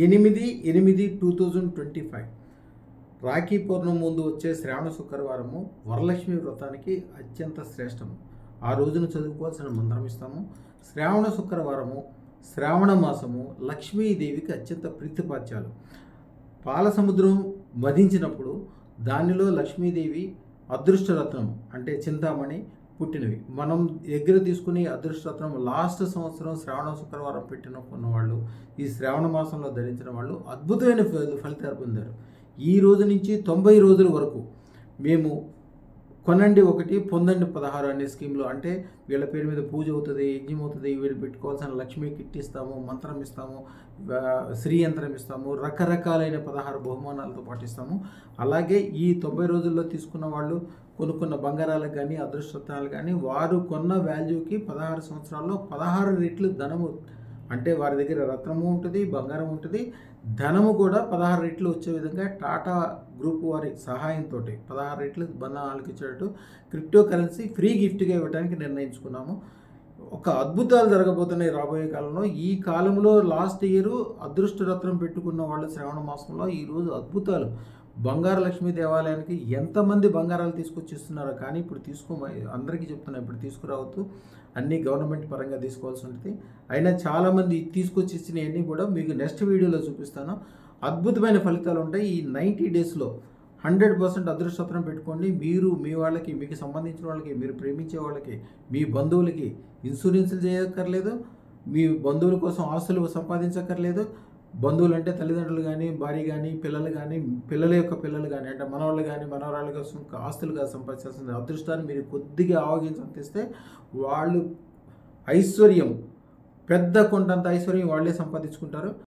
8/8/2025 రాఖీ పౌర్ణమి ముందు వచ్చే శ్రావణ శుక్రవారము వరలక్ష్మి వ్రతానికి అత్యంత శ్రేష్టము. ఆ రోజున చదువుకోవాల్సిన మంత్రం ఇస్తాము. శ్రావణ శుక్రవారము, శ్రావణ మాసము లక్ష్మీదేవికి అత్యంత ప్రీతిపాత్యాలు. పాల సముద్రం మదించినప్పుడు దానిలో లక్ష్మీదేవి అదృష్టరత్నం అంటే చింతామణి పుట్టినవి. మనం దగ్గర తీసుకుని అదృష్టరత్నం లాస్ట్ సంవత్సరం శ్రావణ శుక్రవారం పెట్టిన వాళ్ళు, ఈ శ్రావణ మాసంలో ధరించిన వాళ్ళు అద్భుతమైన ఫలితాలు పొందారు. ఈ రోజు నుంచి 90 రోజుల వరకు మేము కొనండి 1 పొందండి 16 అనే స్కీమ్లో, అంటే వీళ్ళ పేరు మీద పూజ అవుతుంది, యజ్ఞం అవుతుంది, వీళ్ళు పెట్టుకోవాల్సిన లక్ష్మీ కిట్ ఇస్తాము, మంత్రం ఇస్తాము, శ్రీ యంత్రం ఇస్తాము, రకరకాలైన 16 బహుమానాలతో పాటు ఇస్తాము. అలాగే ఈ 90 రోజుల్లో తీసుకున్న వాళ్ళు కొనుక్కున్న బంగారాలకు కానీ అదృష్టరత్నాలు కానీ వారు కొన్న వాల్యూకి 16 సంవత్సరాల్లో 16 రెట్లు ధనము, అంటే వారి దగ్గర రత్నము ఉంటుంది, బంగారం ఉంటుంది, ధనము కూడా 16 రెట్లు వచ్చే విధంగా టాటా గ్రూప్ వారి సహాయంతో 16 రెట్లు బంధాలకు ఇచ్చేటట్టు క్రిప్టో కరెన్సీ ఫ్రీ గిఫ్ట్గా ఇవ్వడానికి నిర్ణయించుకున్నాము. ఒక అద్భుతాలు జరగబోతున్నాయి రాబోయే కాలంలో. ఈ కాలంలో లాస్ట్ ఇయర్ అదృష్టరత్నం పెట్టుకున్న వాళ్ళు శ్రావణ మాసంలో ఈరోజు అద్భుతాలు. బంగారు లక్ష్మీ దేవాలయానికి ఎంతమంది బంగారాలు తీసుకొచ్చి ఇస్తున్నారో, కానీ ఇప్పుడు అందరికీ చెప్తున్నా, ఇప్పుడు తీసుకురావద్దు, అన్నీ గవర్నమెంట్ పరంగా తీసుకోవాల్సి ఉంటుంది. అయినా చాలామంది తీసుకొచ్చి ఇచ్చినవన్నీ కూడా మీకు నెక్స్ట్ వీడియోలో చూపిస్తాను. అద్భుతమైన ఫలితాలు ఉంటాయి. ఈ 90 డేస్లో 100% అదృష్టరత్నం పెట్టుకోండి. మీరు మీ వాళ్ళకి, మీకు సంబంధించిన వాళ్ళకి, మీరు ప్రేమించే వాళ్ళకి, మీ బంధువులకి ఇన్సూరెన్సులు చేయక్కర్లేదు, మీ బంధువుల కోసం ఆస్తులు సంపాదించక్కర్లేదు. బంధువులు అంటే తల్లిదండ్రులు కానీ, భార్య కానీ, పిల్లలు కానీ, పిల్లల యొక్క పిల్లలు కానీ, అంటే మనవాళ్ళు కానీ మనవరాళ్ళ కోసం ఆస్తులుగా సంపాదించాల్సింది. అదృష్టాన్ని మీరు కొద్దిగా ఆవగించిస్తే వాళ్ళు ఐశ్వర్యం, పెద్ద కొండంత ఐశ్వర్యం వాళ్ళే సంపాదించుకుంటారు.